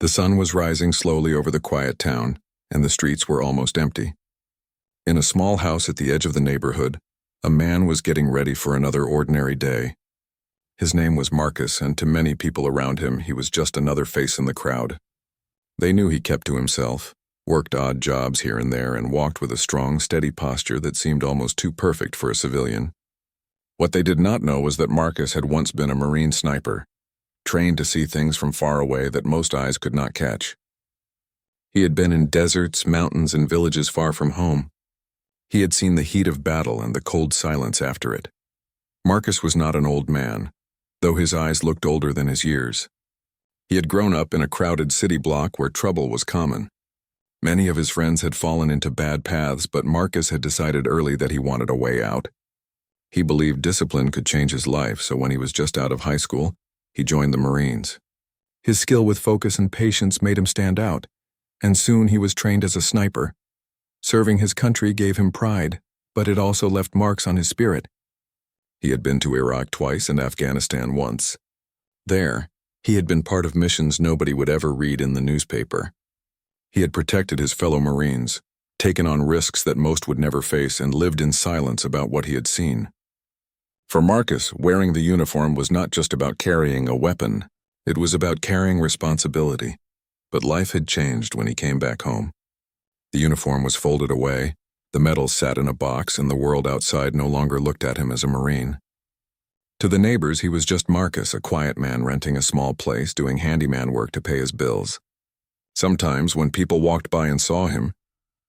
The sun was rising slowly over the quiet town, and the streets were almost empty. In a small house at the edge of the neighborhood, a man was getting ready for another ordinary day. His name was Marcus, and to many people around him, he was just another face in the crowd. They knew he kept to himself, worked odd jobs here and there, and walked with a strong, steady posture that seemed almost too perfect for a civilian. What they did not know was that Marcus had once been a Marine sniper, trained to see things from far away that most eyes could not catch. He had been in deserts, mountains, and villages far from home. He had seen the heat of battle and the cold silence after it. Marcus was not an old man, though his eyes looked older than his years. He had grown up in a crowded city block where trouble was common. Many of his friends had fallen into bad paths, but Marcus had decided early that he wanted a way out. He believed discipline could change his life, so when he was just out of high school, he joined the Marines. His skill with focus and patience made him stand out, and soon he was trained as a sniper. Serving his country gave him pride, but it also left marks on his spirit. He had been to Iraq twice and Afghanistan once. There, he had been part of missions nobody would ever read in the newspaper. He had protected his fellow Marines, taken on risks that most would never face, and lived in silence about what he had seen. For Marcus, wearing the uniform was not just about carrying a weapon, it was about carrying responsibility. But life had changed when he came back home. The uniform was folded away, the medals sat in a box, and the world outside no longer looked at him as a Marine. To the neighbors, he was just Marcus, a quiet man renting a small place, doing handyman work to pay his bills. Sometimes, when people walked by and saw him,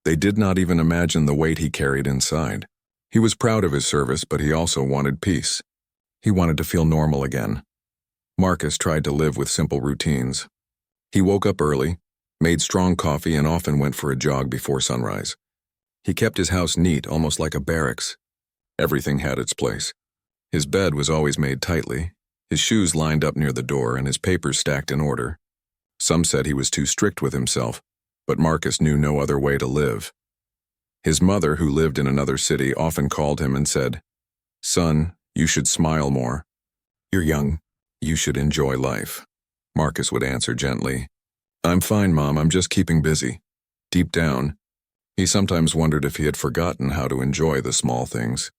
they did not even imagine the weight he carried inside. He was proud of his service, but he also wanted peace. He wanted to feel normal again. Marcus tried to live with simple routines. He woke up early, made strong coffee, and often went for a jog before sunrise. He kept his house neat, almost like a barracks. Everything had its place. His bed was always made tightly, his shoes lined up near the door, and his papers stacked in order. Some said he was too strict with himself, but Marcus knew no other way to live. His mother, who lived in another city, often called him and said, "Son, you should smile more. You're young. You should enjoy life." Marcus would answer gently, "I'm fine, Mom, I'm just keeping busy." Deep down, he sometimes wondered if he had forgotten how to enjoy the small things.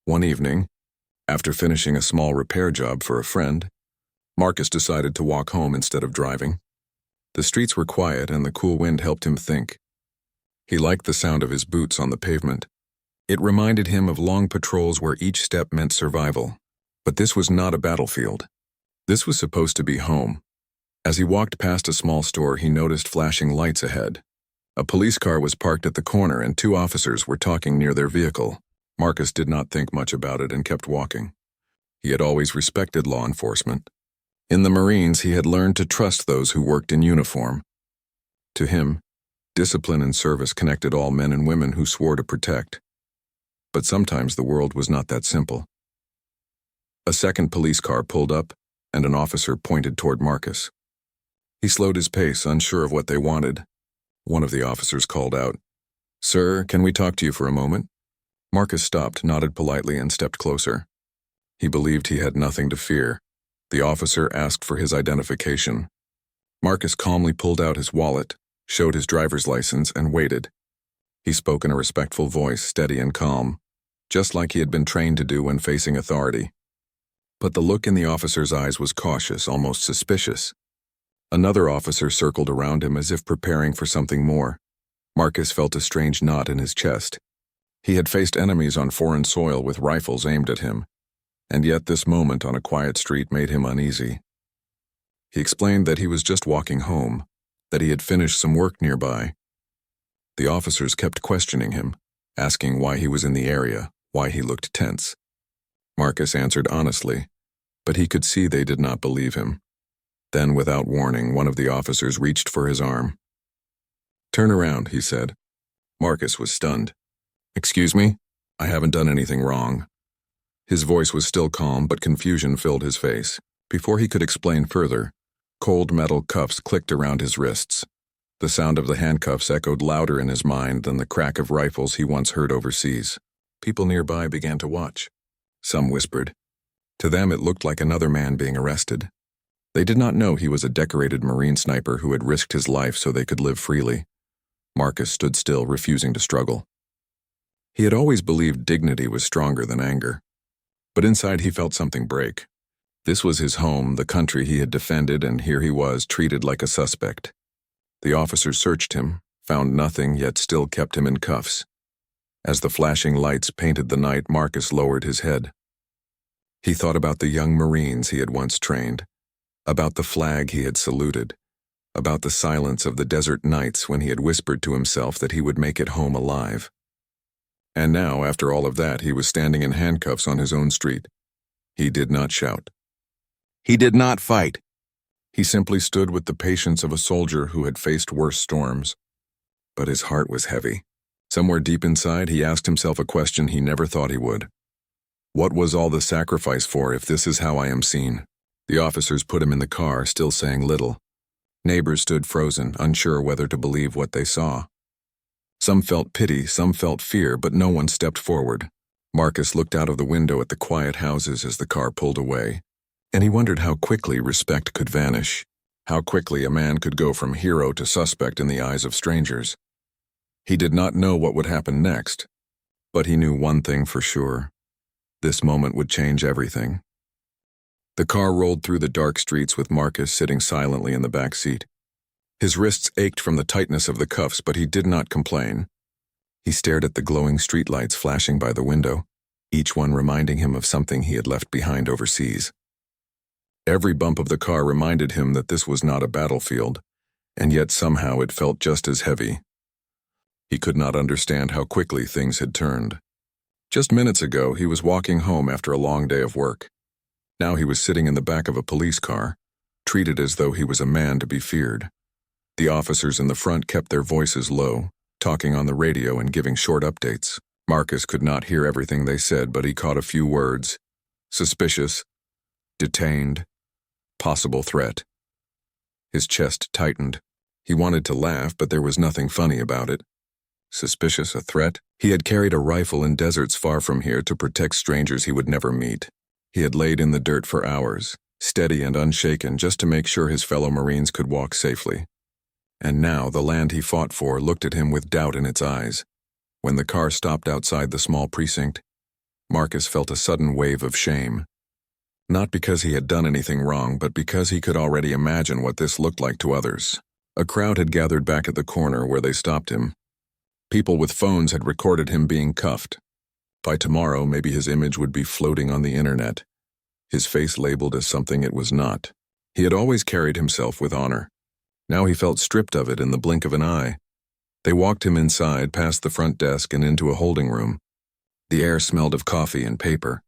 One evening, after finishing a small repair job for a friend, Marcus decided to walk home instead of driving. The streets were quiet and the cool wind helped him think. He liked the sound of his boots on the pavement. It reminded him of long patrols where each step meant survival. But this was not a battlefield. This was supposed to be home. As he walked past a small store, he noticed flashing lights ahead. A police car was parked at the corner and two officers were talking near their vehicle. Marcus did not think much about it and kept walking. He had always respected law enforcement. In the Marines, he had learned to trust those who worked in uniform. To him, discipline and service connected all men and women who swore to protect. But sometimes the world was not that simple. A second police car pulled up, and an officer pointed toward Marcus. He slowed his pace, unsure of what they wanted. One of the officers called out, "Sir, can we talk to you for a moment?" Marcus stopped, nodded politely, and stepped closer. He believed he had nothing to fear. The officer asked for his identification. Marcus calmly pulled out his wallet, showed his driver's license, and waited. He spoke in a respectful voice, steady and calm, just like he had been trained to do when facing authority. But the look in the officer's eyes was cautious, almost suspicious. Another officer circled around him as if preparing for something more. Marcus felt a strange knot in his chest. He had faced enemies on foreign soil with rifles aimed at him, and yet this moment on a quiet street made him uneasy. He explained that he was just walking home, that he had finished some work nearby. The officers kept questioning him, asking why he was in the area, why he looked tense. Marcus answered honestly, but he could see they did not believe him. Then, without warning, one of the officers reached for his arm. "Turn around," he said. Marcus was stunned. "Excuse me? I haven't done anything wrong." His voice was still calm, but confusion filled his face. Before he could explain further, cold metal cuffs clicked around his wrists. The sound of the handcuffs echoed louder in his mind than the crack of rifles he once heard overseas. People nearby began to watch. Some whispered. To them it looked like another man being arrested. They did not know he was a decorated Marine sniper who had risked his life so they could live freely. Marcus stood still, refusing to struggle. He had always believed dignity was stronger than anger. But inside he felt something break. This was his home, the country he had defended, and here he was, treated like a suspect. The officers searched him, found nothing, yet still kept him in cuffs. As the flashing lights painted the night, Marcus lowered his head. He thought about the young Marines he had once trained, about the flag he had saluted, about the silence of the desert nights when he had whispered to himself that he would make it home alive. And now, after all of that, he was standing in handcuffs on his own street. He did not shout. He did not fight. He simply stood with the patience of a soldier who had faced worse storms. But his heart was heavy. Somewhere deep inside, he asked himself a question he never thought he would. What was all the sacrifice for if this is how I am seen? The officers put him in the car, still saying little. Neighbors stood frozen, unsure whether to believe what they saw. Some felt pity, some felt fear, but no one stepped forward. Marcus looked out of the window at the quiet houses as the car pulled away, and he wondered how quickly respect could vanish, how quickly a man could go from hero to suspect in the eyes of strangers. He did not know what would happen next, but he knew one thing for sure. This moment would change everything. The car rolled through the dark streets with Marcus sitting silently in the back seat. His wrists ached from the tightness of the cuffs, but he did not complain. He stared at the glowing streetlights flashing by the window, each one reminding him of something he had left behind overseas. Every bump of the car reminded him that this was not a battlefield, and yet somehow it felt just as heavy. He could not understand how quickly things had turned. Just minutes ago, he was walking home after a long day of work. Now he was sitting in the back of a police car, treated as though he was a man to be feared. The officers in the front kept their voices low, talking on the radio and giving short updates. Marcus could not hear everything they said, but he caught a few words. Suspicious, detained, possible threat. His chest tightened. He wanted to laugh, but there was nothing funny about it. Suspicious, a threat? He had carried a rifle in deserts far from here to protect strangers he would never meet. He had laid in the dirt for hours, steady and unshaken, just to make sure his fellow Marines could walk safely. And now the land he fought for looked at him with doubt in its eyes. When the car stopped outside the small precinct, Marcus felt a sudden wave of shame. Not because he had done anything wrong, but because he could already imagine what this looked like to others. A crowd had gathered back at the corner where they stopped him. People with phones had recorded him being cuffed. By tomorrow, maybe his image would be floating on the internet, his face labeled as something it was not. He had always carried himself with honor. Now he felt stripped of it in the blink of an eye. They walked him inside, past the front desk and into a holding room. The air smelled of coffee and paper,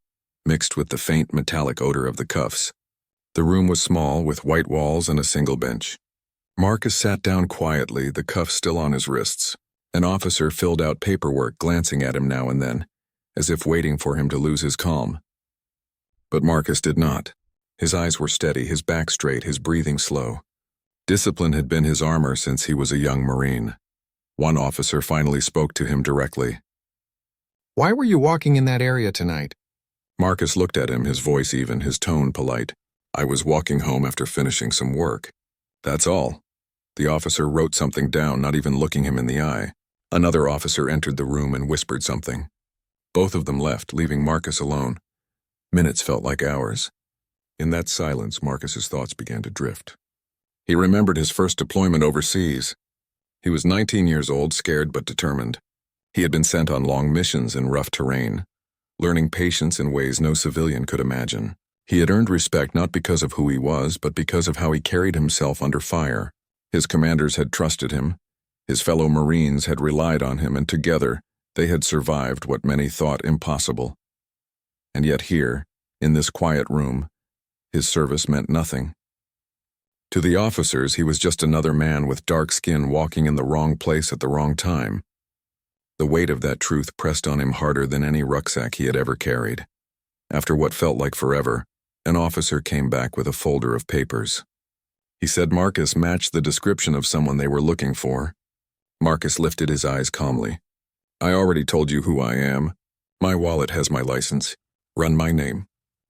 mixed with the faint metallic odor of the cuffs. The room was small, with white walls and a single bench. Marcus sat down quietly, the cuffs still on his wrists. An officer filled out paperwork, glancing at him now and then, as if waiting for him to lose his calm. But Marcus did not. His eyes were steady, his back straight, his breathing slow. Discipline had been his armor since he was a young Marine. One officer finally spoke to him directly. "Why were you walking in that area tonight?" Marcus looked at him, his voice even, his tone polite. "I was walking home after finishing some work. That's all." The officer wrote something down, not even looking him in the eye. Another officer entered the room and whispered something. Both of them left, leaving Marcus alone. Minutes felt like hours. In that silence, Marcus's thoughts began to drift. He remembered his first deployment overseas. He was 19 years old, scared but determined. He had been sent on long missions in rough terrain, learning patience in ways no civilian could imagine. He had earned respect not because of who he was, but because of how he carried himself under fire. His commanders had trusted him. His fellow Marines had relied on him, and together they had survived what many thought impossible. And yet here, in this quiet room, his service meant nothing. To the officers, he was just another man with dark skin walking in the wrong place at the wrong time. The weight of that truth pressed on him harder than any rucksack he had ever carried. After what felt like forever, an officer came back with a folder of papers. He said Marcus matched the description of someone they were looking for. Marcus lifted his eyes calmly. "I already told you who I am. My wallet has my license. Run my name.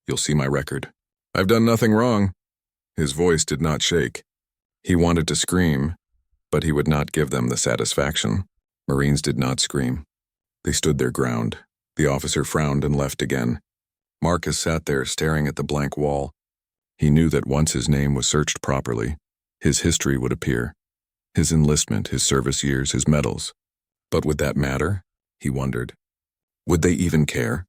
You'll see my record. I've done nothing wrong." His voice did not shake. He wanted to scream, but he would not give them the satisfaction. Marines did not scream. They stood their ground. The officer frowned and left again. Marcus sat there staring at the blank wall. He knew that once his name was searched properly, his history would appear. His enlistment, his service years, his medals. But would that matter? He wondered. Would they even care?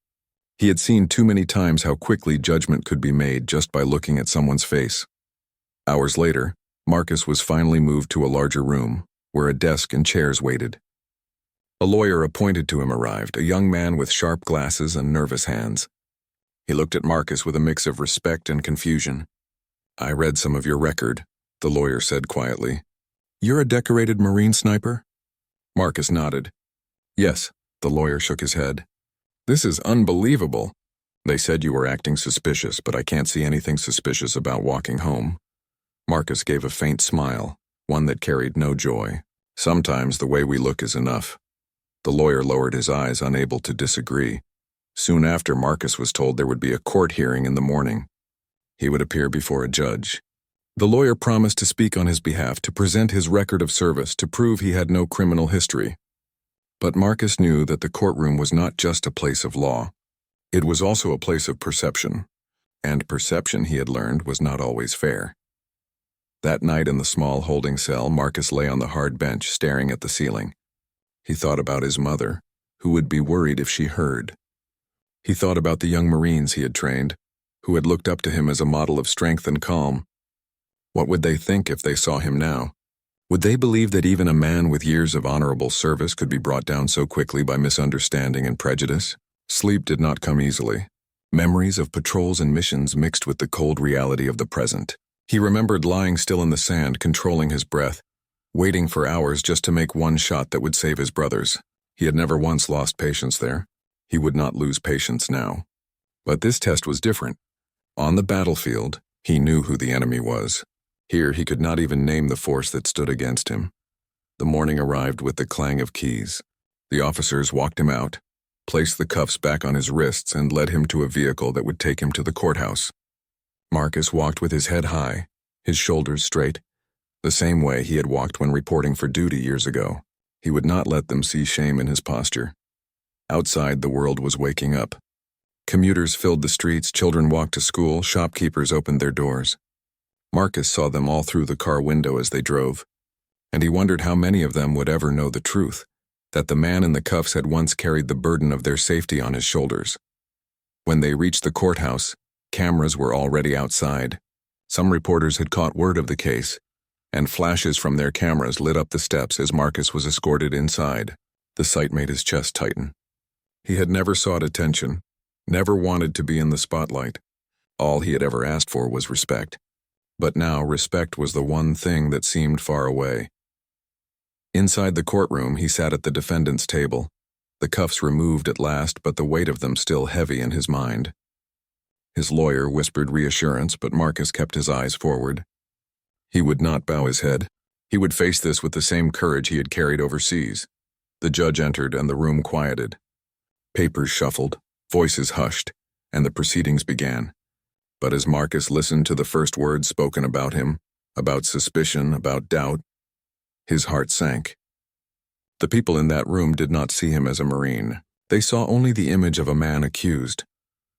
He had seen too many times how quickly judgment could be made just by looking at someone's face. Hours later, Marcus was finally moved to a larger room, where a desk and chairs waited. A lawyer appointed to him arrived, a young man with sharp glasses and nervous hands. He looked at Marcus with a mix of respect and confusion. "I read some of your record," the lawyer said quietly. "You're a decorated Marine sniper?" Marcus nodded. "Yes," the lawyer shook his head. "This is unbelievable. They said you were acting suspicious, but I can't see anything suspicious about walking home." Marcus gave a faint smile, one that carried no joy. "Sometimes the way we look is enough." The lawyer lowered his eyes, unable to disagree. Soon after, Marcus was told there would be a court hearing in the morning. He would appear before a judge. The lawyer promised to speak on his behalf, to present his record of service, to prove he had no criminal history. But Marcus knew that the courtroom was not just a place of law. It was also a place of perception. And perception, he had learned, was not always fair. That night in the small holding cell, Marcus lay on the hard bench, staring at the ceiling. He thought about his mother, who would be worried if she heard. He thought about the young Marines he had trained, who had looked up to him as a model of strength and calm. What would they think if they saw him now? Would they believe that even a man with years of honorable service could be brought down so quickly by misunderstanding and prejudice? Sleep did not come easily. Memories of patrols and missions mixed with the cold reality of the present. He remembered lying still in the sand, controlling his breath, waiting for hours just to make one shot that would save his brothers. He had never once lost patience there. He would not lose patience now. But this test was different. On the battlefield, he knew who the enemy was. Here, he could not even name the force that stood against him. The morning arrived with the clang of keys. The officers walked him out, placed the cuffs back on his wrists, and led him to a vehicle that would take him to the courthouse. Marcus walked with his head high, his shoulders straight, the same way he had walked when reporting for duty years ago. He would not let them see shame in his posture. Outside, the world was waking up. Commuters filled the streets, children walked to school, shopkeepers opened their doors. Marcus saw them all through the car window as they drove, and he wondered how many of them would ever know the truth, that the man in the cuffs had once carried the burden of their safety on his shoulders. When they reached the courthouse, cameras were already outside. Some reporters had caught word of the case, and flashes from their cameras lit up the steps as Marcus was escorted inside. The sight made his chest tighten. He had never sought attention, never wanted to be in the spotlight. All he had ever asked for was respect. But now respect was the one thing that seemed far away. Inside the courtroom, he sat at the defendant's table, the cuffs removed at last, but the weight of them still heavy in his mind. His lawyer whispered reassurance, but Marcus kept his eyes forward. He would not bow his head. He would face this with the same courage he had carried overseas. The judge entered, and the room quieted. Papers shuffled, voices hushed, and the proceedings began. But as Marcus listened to the first words spoken about him, about suspicion, about doubt, his heart sank. The people in that room did not see him as a Marine. They saw only the image of a man accused.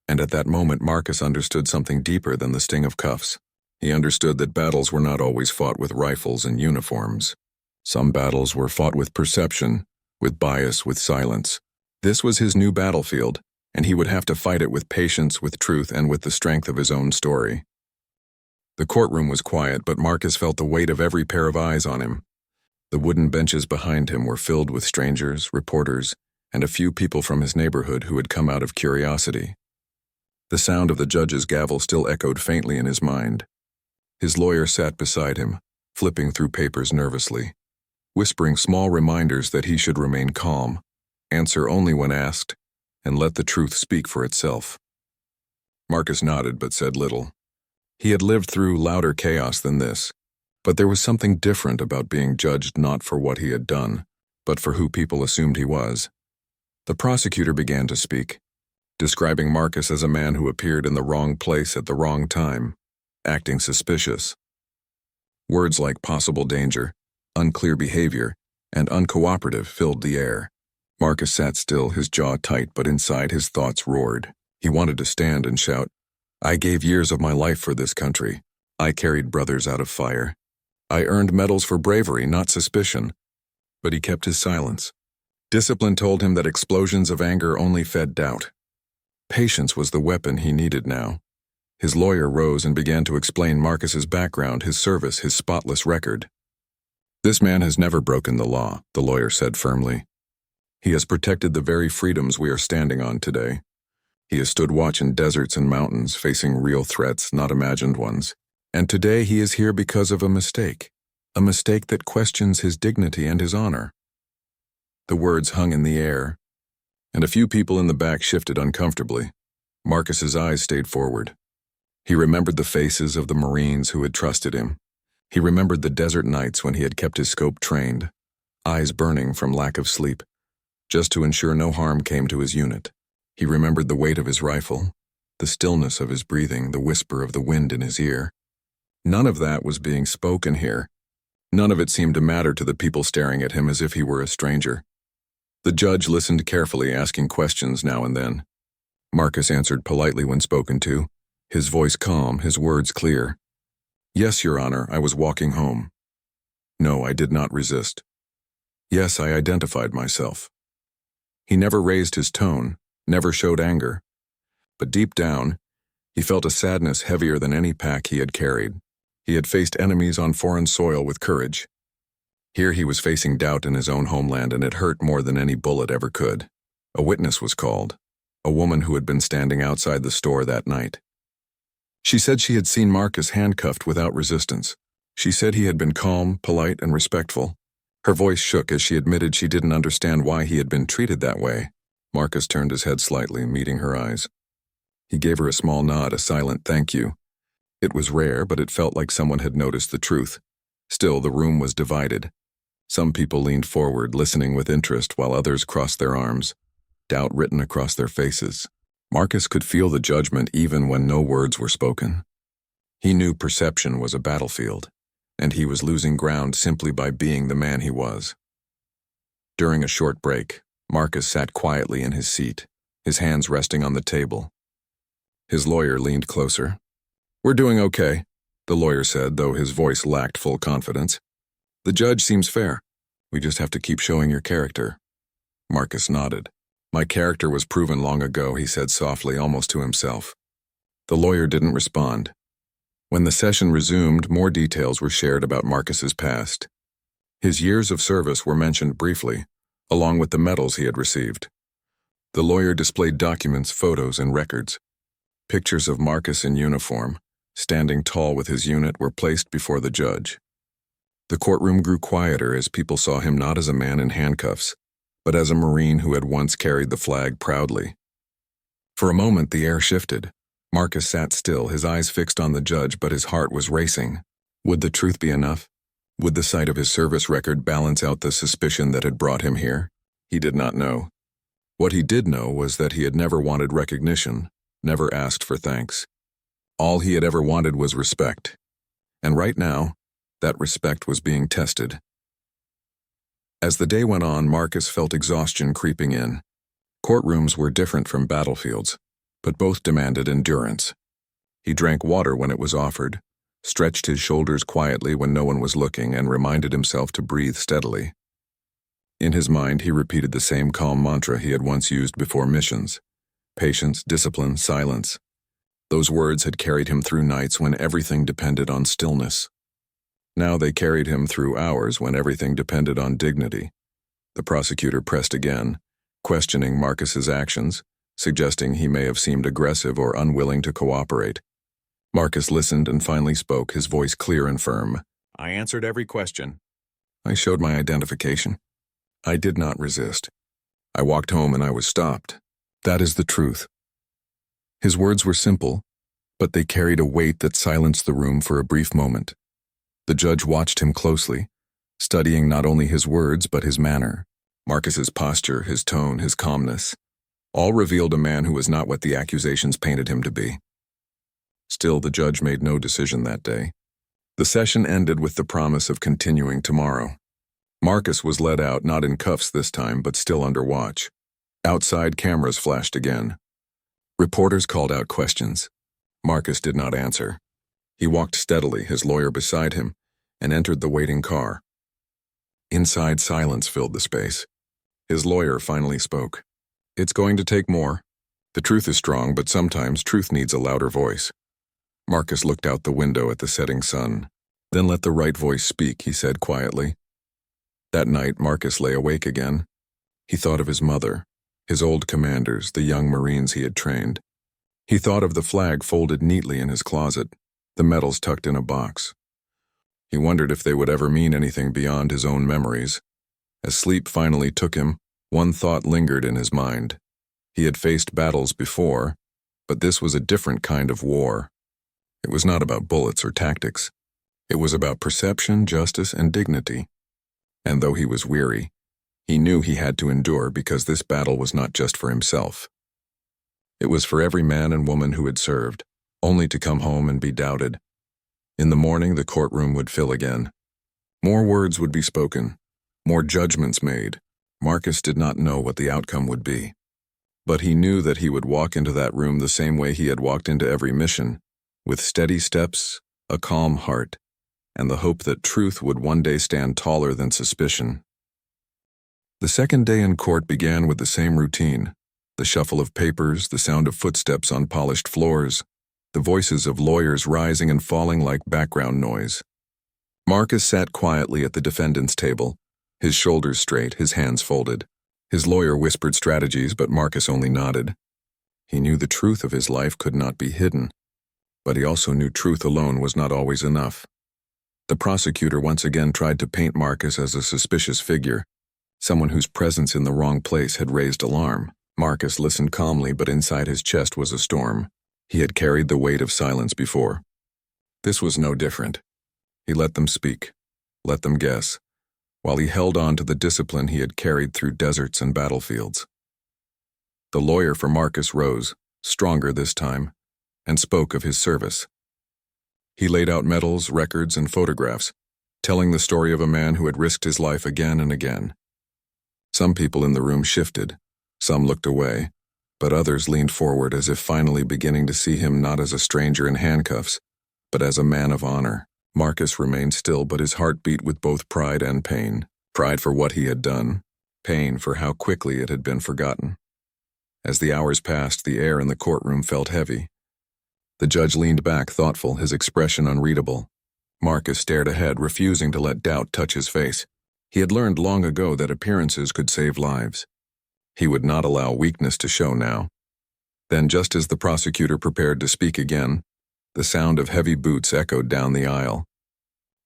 And at that moment, Marcus understood something deeper than the sting of cuffs. He understood that battles were not always fought with rifles and uniforms. Some battles were fought with perception, with bias, with silence. This was his new battlefield, and he would have to fight it with patience, with truth, and with the strength of his own story. The courtroom was quiet, but Marcus felt the weight of every pair of eyes on him. The wooden benches behind him were filled with strangers, reporters, and a few people from his neighborhood who had come out of curiosity. The sound of the judge's gavel still echoed faintly in his mind. His lawyer sat beside him, flipping through papers nervously, whispering small reminders that he should remain calm, answer only when asked, and let the truth speak for itself. Marcus nodded but said little. He had lived through louder chaos than this, but there was something different about being judged not for what he had done, but for who people assumed he was. The prosecutor began to speak, describing Marcus as a man who appeared in the wrong place at the wrong time. acting suspicious. Words like possible danger, unclear behavior, and uncooperative filled the air. Marcus sat still, his jaw tight, but inside his thoughts roared. He wanted to stand and shout, "I gave years of my life for this country. I carried brothers out of fire. I earned medals for bravery, not suspicion." But he kept his silence. Discipline told him that explosions of anger only fed doubt. Patience was the weapon he needed now. His lawyer rose and began to explain Marcus's background, his service, his spotless record. "This man has never broken the law," the lawyer said firmly. "He has protected the very freedoms we are standing on today. He has stood watch in deserts and mountains, facing real threats, not imagined ones. And today he is here because of a mistake that questions his dignity and his honor." The words hung in the air, and a few people in the back shifted uncomfortably. Marcus's eyes stayed forward. He remembered the faces of the Marines who had trusted him. He remembered the desert nights when he had kept his scope trained, eyes burning from lack of sleep, just to ensure no harm came to his unit. He remembered the weight of his rifle, the stillness of his breathing, the whisper of the wind in his ear. None of that was being spoken here. None of it seemed to matter to the people staring at him as if he were a stranger. The judge listened carefully, asking questions now and then. Marcus answered politely when spoken to, his voice calm, his words clear. "Yes, Your Honor, I was walking home. No, I did not resist. Yes, I identified myself." He never raised his tone, never showed anger. But deep down, he felt a sadness heavier than any pack he had carried. He had faced enemies on foreign soil with courage. Here he was facing doubt in his own homeland, and it hurt more than any bullet ever could. A witness was called, a woman who had been standing outside the store that night. She said she had seen Marcus handcuffed without resistance. She said he had been calm, polite, and respectful. Her voice shook as she admitted she didn't understand why he had been treated that way. Marcus turned his head slightly, meeting her eyes. He gave her a small nod, a silent thank you. It was rare, but it felt like someone had noticed the truth. Still, the room was divided. Some people leaned forward, listening with interest, while others crossed their arms, doubt written across their faces. Marcus could feel the judgment even when no words were spoken. He knew perception was a battlefield, and he was losing ground simply by being the man he was. During a short break, Marcus sat quietly in his seat, his hands resting on the table. His lawyer leaned closer. "We're doing okay," the lawyer said, though his voice lacked full confidence. "The judge seems fair. We just have to keep showing your character." Marcus nodded. "My character was proven long ago," he said softly, almost to himself. The lawyer didn't respond. When the session resumed, more details were shared about Marcus's past. His years of service were mentioned briefly, along with the medals he had received. The lawyer displayed documents, photos, and records. Pictures of Marcus in uniform, standing tall with his unit, were placed before the judge. The courtroom grew quieter as people saw him not as a man in handcuffs, but as a Marine who had once carried the flag proudly. For a moment, the air shifted. Marcus sat still, his eyes fixed on the judge, but his heart was racing. Would the truth be enough? Would the sight of his service record balance out the suspicion that had brought him here? He did not know. What he did know was that he had never wanted recognition, never asked for thanks. All he had ever wanted was respect. And right now, that respect was being tested. As the day went on, Marcus felt exhaustion creeping in. Courtrooms were different from battlefields, but both demanded endurance. He drank water when it was offered, stretched his shoulders quietly when no one was looking, and reminded himself to breathe steadily. In his mind, he repeated the same calm mantra he had once used before missions. Patience, discipline, silence. Those words had carried him through nights when everything depended on stillness. Now they carried him through hours when everything depended on dignity. The prosecutor pressed again, questioning Marcus's actions, suggesting he may have seemed aggressive or unwilling to cooperate. Marcus listened and finally spoke, his voice clear and firm. "I answered every question. I showed my identification. I did not resist. I walked home and I was stopped. That is the truth." His words were simple, but they carried a weight that silenced the room for a brief moment. The judge watched him closely, studying not only his words but his manner. Marcus's posture, his tone, his calmness, all revealed a man who was not what the accusations painted him to be. Still, the judge made no decision that day. The session ended with the promise of continuing tomorrow. Marcus was led out, not in cuffs this time, but still under watch. Outside, cameras flashed again. Reporters called out questions. Marcus did not answer. He walked steadily, his lawyer beside him, and entered the waiting car. Inside, silence filled the space. His lawyer finally spoke. "It's going to take more. The truth is strong, but sometimes truth needs a louder voice." Marcus looked out the window at the setting sun. "Then let the right voice speak," he said quietly. That night, Marcus lay awake again. He thought of his mother, his old commanders, the young Marines he had trained. He thought of the flag folded neatly in his closet, the medals tucked in a box. He wondered if they would ever mean anything beyond his own memories. As sleep finally took him, one thought lingered in his mind. He had faced battles before, but this was a different kind of war. It was not about bullets or tactics. It was about perception, justice, and dignity. And though he was weary, he knew he had to endure because this battle was not just for himself. It was for every man and woman who had served, only to come home and be doubted. In the morning, the courtroom would fill again. More words would be spoken, more judgments made. Marcus did not know what the outcome would be. But he knew that he would walk into that room the same way he had walked into every mission, with steady steps, a calm heart, and the hope that truth would one day stand taller than suspicion. The second day in court began with the same routine: the shuffle of papers, the sound of footsteps on polished floors, the voices of lawyers rising and falling like background noise. Marcus sat quietly at the defendant's table, his shoulders straight, his hands folded. His lawyer whispered strategies, but Marcus only nodded. He knew the truth of his life could not be hidden, but he also knew truth alone was not always enough. The prosecutor once again tried to paint Marcus as a suspicious figure, someone whose presence in the wrong place had raised alarm. Marcus listened calmly, but inside his chest was a storm. He had carried the weight of silence before. This was no different. He let them speak, let them guess, while he held on to the discipline he had carried through deserts and battlefields. The lawyer for Marcus rose, stronger this time, and spoke of his service. He laid out medals, records, and photographs, telling the story of a man who had risked his life again and again. Some people in the room shifted, some looked away, but others leaned forward as if finally beginning to see him not as a stranger in handcuffs, but as a man of honor. Marcus remained still, but his heart beat with both pride and pain. Pride for what he had done, pain for how quickly it had been forgotten. As the hours passed, the air in the courtroom felt heavy. The judge leaned back, thoughtful, his expression unreadable. Marcus stared ahead, refusing to let doubt touch his face. He had learned long ago that appearances could save lives. He would not allow weakness to show now. Then, just as the prosecutor prepared to speak again, the sound of heavy boots echoed down the aisle.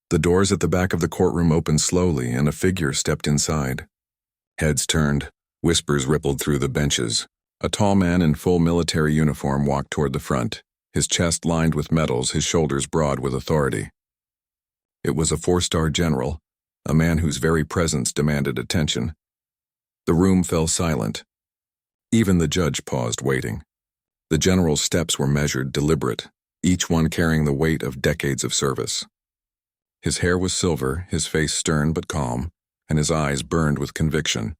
The doors at the back of the courtroom opened slowly, and a figure stepped inside. Heads turned, whispers rippled through the benches. A tall man in full military uniform walked toward the front, his chest lined with medals, his shoulders broad with authority. It was a 4-star general, a man whose very presence demanded attention. The room fell silent. Even the judge paused, waiting. The general's steps were measured, deliberate, each one carrying the weight of decades of service. His hair was silver, his face stern but calm, and his eyes burned with conviction.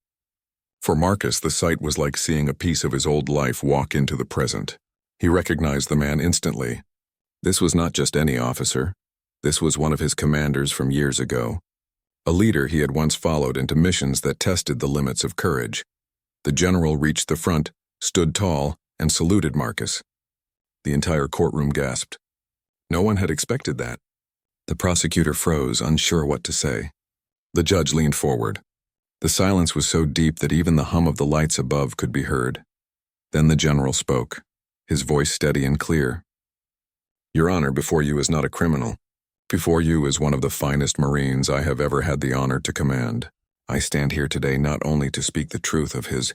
For Marcus, the sight was like seeing a piece of his old life walk into the present. He recognized the man instantly. This was not just any officer. This was one of his commanders from years ago. A leader he had once followed into missions that tested the limits of courage. The general reached the front, stood tall, and saluted Marcus. The entire courtroom gasped. No one had expected that. The prosecutor froze, unsure what to say. The judge leaned forward. The silence was so deep that even the hum of the lights above could be heard. Then the general spoke, his voice steady and clear. "Your Honor, before you is not a criminal. Before you is one of the finest Marines I have ever had the honor to command. I stand here today not only to speak the truth of his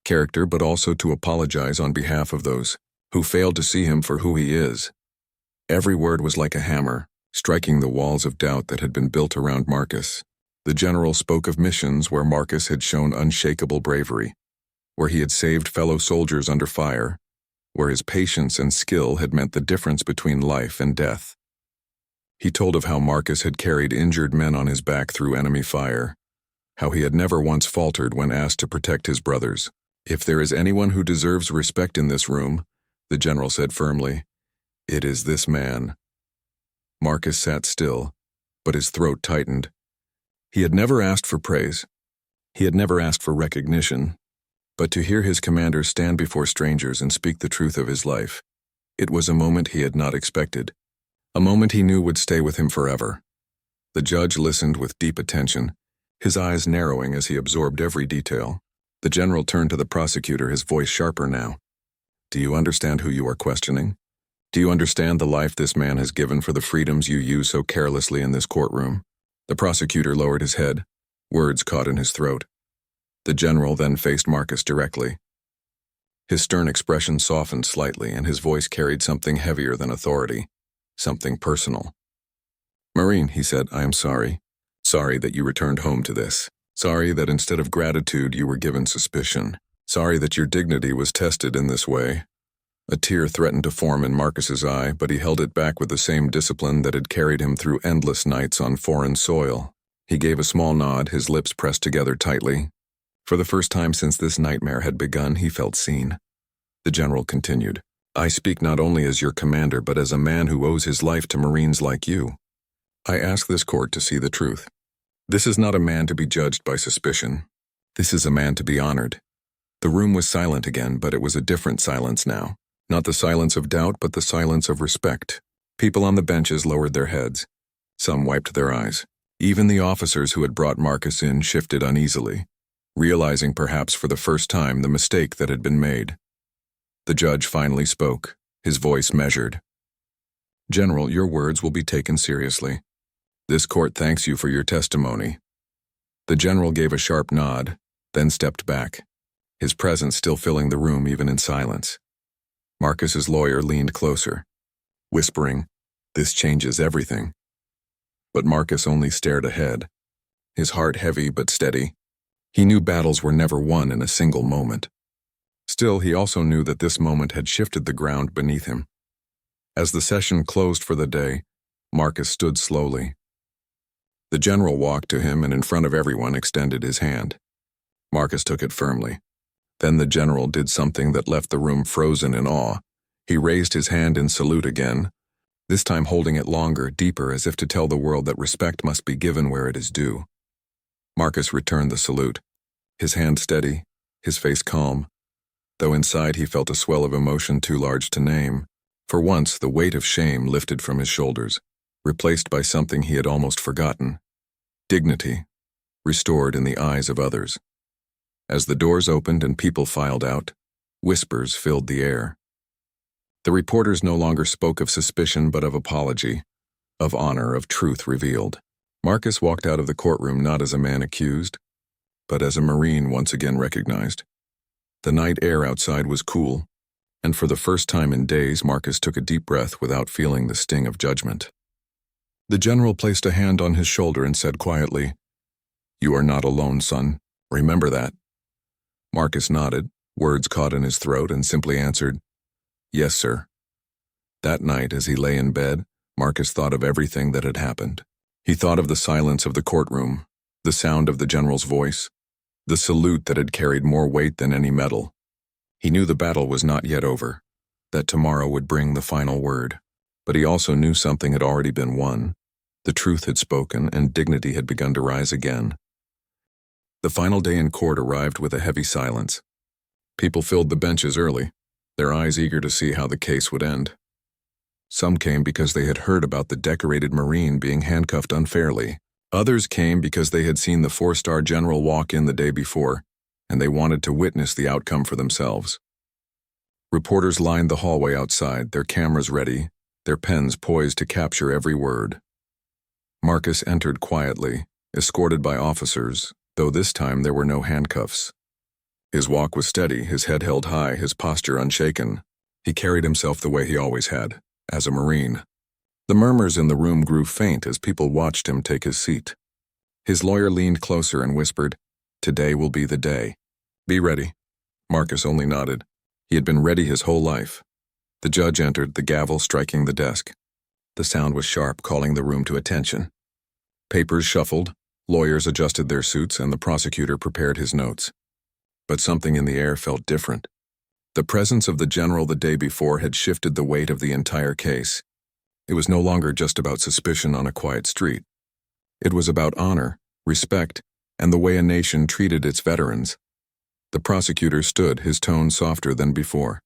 character, but also to apologize on behalf of those who failed to see him for who he is." Every word was like a hammer, striking the walls of doubt that had been built around Marcus. The general spoke of missions where Marcus had shown unshakable bravery, where he had saved fellow soldiers under fire, where his patience and skill had meant the difference between life and death. He told of how Marcus had carried injured men on his back through enemy fire, how he had never once faltered when asked to protect his brothers. "If there is anyone who deserves respect in this room," the general said firmly, "it is this man." Marcus sat still, but his throat tightened. He had never asked for praise. He had never asked for recognition. But to hear his commander stand before strangers and speak the truth of his life, it was a moment he had not expected, a moment he knew would stay with him forever. The judge listened with deep attention, his eyes narrowing as he absorbed every detail. The general turned to the prosecutor, his voice sharper now. "Do you understand who you are questioning? Do you understand the life this man has given for the freedoms you use so carelessly in this courtroom?" The prosecutor lowered his head, words caught in his throat. The general then faced Marcus directly. His stern expression softened slightly, and his voice carried something heavier than authority, something personal. "Marine," he said, "I am sorry. Sorry that you returned home to this. Sorry that instead of gratitude you were given suspicion. Sorry that your dignity was tested in this way." A tear threatened to form in Marcus's eye, but he held it back with the same discipline that had carried him through endless nights on foreign soil. He gave a small nod, his lips pressed together tightly. For the first time since this nightmare had begun, he felt seen. The general continued, "I speak not only as your commander, but as a man who owes his life to Marines like you. I ask this court to see the truth. This is not a man to be judged by suspicion. This is a man to be honored." The room was silent again, but it was a different silence now. Not the silence of doubt, but the silence of respect. People on the benches lowered their heads. Some wiped their eyes. Even the officers who had brought Marcus in shifted uneasily, realizing perhaps for the first time the mistake that had been made. The judge finally spoke, his voice measured. "General, your words will be taken seriously. This court thanks you for your testimony." The general gave a sharp nod, then stepped back, his presence still filling the room even in silence. Marcus's lawyer leaned closer, whispering, "This changes everything." But Marcus only stared ahead, his heart heavy but steady. He knew battles were never won in a single moment. Still, he also knew that this moment had shifted the ground beneath him. As the session closed for the day, Marcus stood slowly. The general walked to him and in front of everyone extended his hand. Marcus took it firmly. Then the general did something that left the room frozen in awe. He raised his hand in salute again, this time holding it longer, deeper, as if to tell the world that respect must be given where it is due. Marcus returned the salute, his hand steady, his face calm, though inside he felt a swell of emotion too large to name. For once, the weight of shame lifted from his shoulders, replaced by something he had almost forgotten: dignity, restored in the eyes of others. As the doors opened and people filed out, whispers filled the air. The reporters no longer spoke of suspicion but of apology, of honor, of truth revealed. Marcus walked out of the courtroom not as a man accused, but as a Marine once again recognized. The night air outside was cool, and for the first time in days Marcus took a deep breath without feeling the sting of judgment. The general placed a hand on his shoulder and said quietly, "You are not alone, son. Remember that." Marcus nodded, words caught in his throat, and simply answered, "Yes, sir." That night, as he lay in bed, Marcus thought of everything that had happened. He thought of the silence of the courtroom, the sound of the general's voice, the salute that had carried more weight than any medal. He knew the battle was not yet over, that tomorrow would bring the final word. But he also knew something had already been won. The truth had spoken, and dignity had begun to rise again. The final day in court arrived with a heavy silence. People filled the benches early, their eyes eager to see how the case would end. Some came because they had heard about the decorated Marine being handcuffed unfairly. Others came because they had seen the 4-star general walk in the day before, and they wanted to witness the outcome for themselves. Reporters lined the hallway outside, their cameras ready, their pens poised to capture every word. Marcus entered quietly, escorted by officers, though this time there were no handcuffs. His walk was steady, his head held high, his posture unshaken. He carried himself the way he always had, as a Marine. The murmurs in the room grew faint as people watched him take his seat. His lawyer leaned closer and whispered, "Today will be the day. Be ready." Marcus only nodded. He had been ready his whole life. The judge entered, the gavel striking the desk. The sound was sharp, calling the room to attention. Papers shuffled, lawyers adjusted their suits, and the prosecutor prepared his notes. But something in the air felt different. The presence of the general the day before had shifted the weight of the entire case. It was no longer just about suspicion on a quiet street. It was about honor, respect, and the way a nation treated its veterans. The prosecutor stood, his tone softer than before.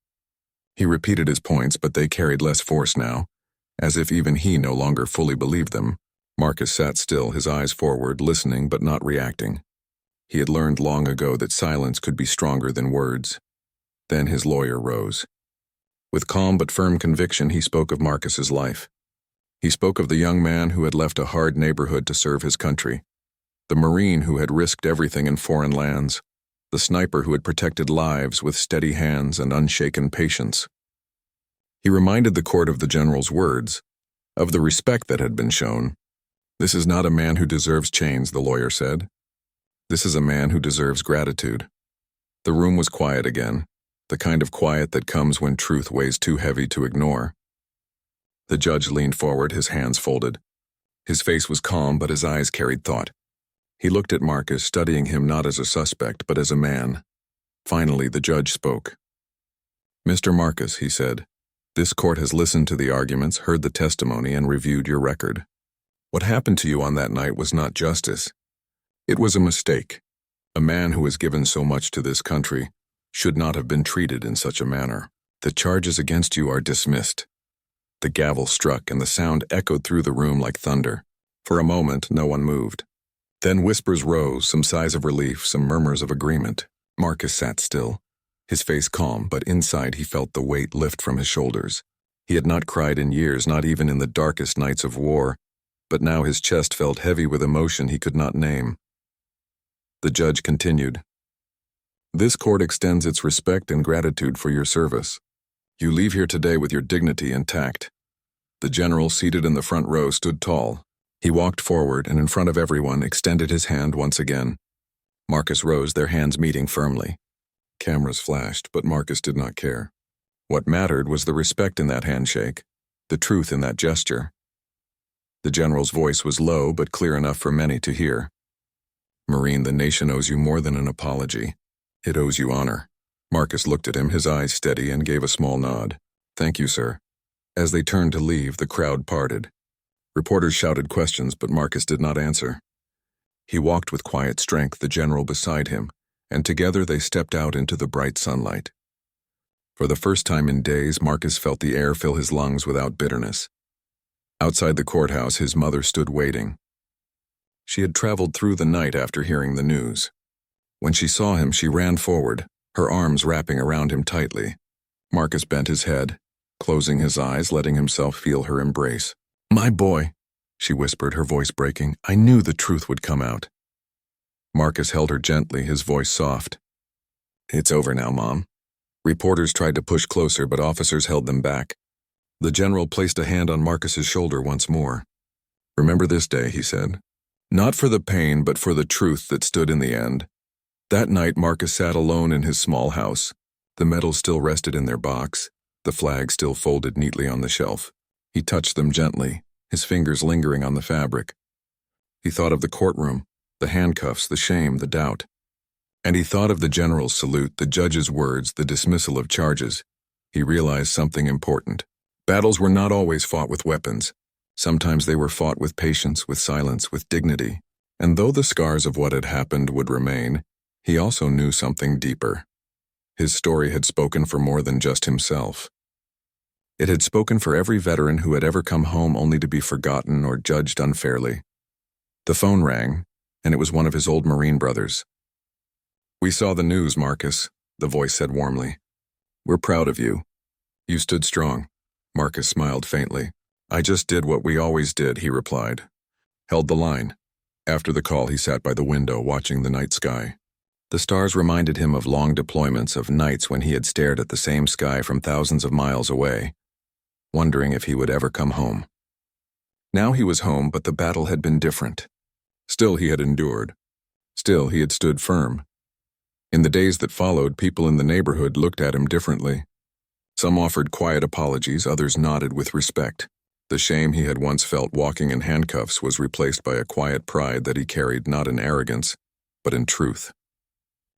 He repeated his points, but they carried less force now, as if even he no longer fully believed them. Marcus sat still, his eyes forward, listening but not reacting. He had learned long ago that silence could be stronger than words. Then his lawyer rose. With calm but firm conviction, he spoke of Marcus's life. He spoke of the young man who had left a hard neighborhood to serve his country, the Marine who had risked everything in foreign lands, the sniper who had protected lives with steady hands and unshaken patience. He reminded the court of the general's words, of the respect that had been shown. "This is not a man who deserves chains," the lawyer said. "This is a man who deserves gratitude." The room was quiet again, the kind of quiet that comes when truth weighs too heavy to ignore. The judge leaned forward, his hands folded. His face was calm, but his eyes carried thought. He looked at Marcus, studying him not as a suspect, but as a man. Finally, the judge spoke. "Mr. Marcus," he said, "this court has listened to the arguments, heard the testimony, and reviewed your record. What happened to you on that night was not justice. It was a mistake. A man who has given so much to this country should not have been treated in such a manner. The charges against you are dismissed." The gavel struck, and the sound echoed through the room like thunder. For a moment, no one moved. Then whispers rose, some sighs of relief, some murmurs of agreement. Marcus sat still, his face calm, but inside he felt the weight lift from his shoulders. He had not cried in years, not even in the darkest nights of war, but now his chest felt heavy with emotion he could not name. The judge continued. "This court extends its respect and gratitude for your service. You leave here today with your dignity intact." The general, seated in the front row, stood tall. He walked forward and in front of everyone extended his hand once again. Marcus rose, their hands meeting firmly. Cameras flashed, but Marcus did not care. What mattered was the respect in that handshake, the truth in that gesture. The general's voice was low but clear enough for many to hear. "Marine, the nation owes you more than an apology. It owes you honor." Marcus looked at him, his eyes steady, and gave a small nod. "Thank you, sir." As they turned to leave, the crowd parted. Reporters shouted questions, but Marcus did not answer. He walked with quiet strength, the general beside him, and together they stepped out into the bright sunlight. For the first time in days, Marcus felt the air fill his lungs without bitterness. Outside the courthouse, his mother stood waiting. She had traveled through the night after hearing the news. When she saw him, she ran forward, her arms wrapping around him tightly. Marcus bent his head, closing his eyes, letting himself feel her embrace. "My boy," she whispered, her voice breaking. "I knew the truth would come out." Marcus held her gently, his voice soft. "It's over now, Mom." Reporters tried to push closer, but officers held them back. The general placed a hand on Marcus's shoulder once more. "Remember this day," he said. "Not for the pain, but for the truth that stood in the end." That night, Marcus sat alone in his small house. The medals still rested in their box, the flag still folded neatly on the shelf. He touched them gently, his fingers lingering on the fabric. He thought of the courtroom, the handcuffs, the shame, the doubt. And he thought of the general's salute, the judge's words, the dismissal of charges. He realized something important. Battles were not always fought with weapons. Sometimes they were fought with patience, with silence, with dignity. And though the scars of what had happened would remain, he also knew something deeper. His story had spoken for more than just himself. It had spoken for every veteran who had ever come home only to be forgotten or judged unfairly. The phone rang, and it was one of his old Marine brothers. "We saw the news, Marcus," the voice said warmly. "We're proud of you. You stood strong." Marcus smiled faintly. "I just did what we always did," he replied. Held the line. After the call, he sat by the window watching the night sky. The stars reminded him of long deployments, of nights when he had stared at the same sky from thousands of miles away, wondering if he would ever come home. Now he was home, but the battle had been different. Still he had endured. Still he had stood firm. In the days that followed, people in the neighborhood looked at him differently. Some offered quiet apologies, others nodded with respect. The shame he had once felt walking in handcuffs was replaced by a quiet pride that he carried not in arrogance, but in truth.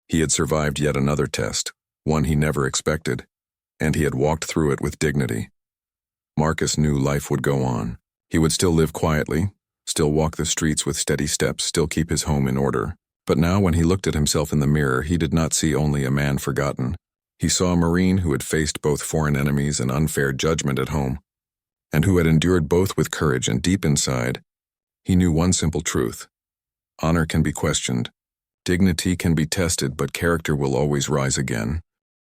He had survived yet another test, one he never expected, and he had walked through it with dignity. Marcus knew life would go on. He would still live quietly, still walk the streets with steady steps, still keep his home in order. But now when he looked at himself in the mirror, he did not see only a man forgotten. He saw a Marine who had faced both foreign enemies and unfair judgment at home, and who had endured both with courage, and deep inside, he knew one simple truth. Honor can be questioned, dignity can be tested, but character will always rise again.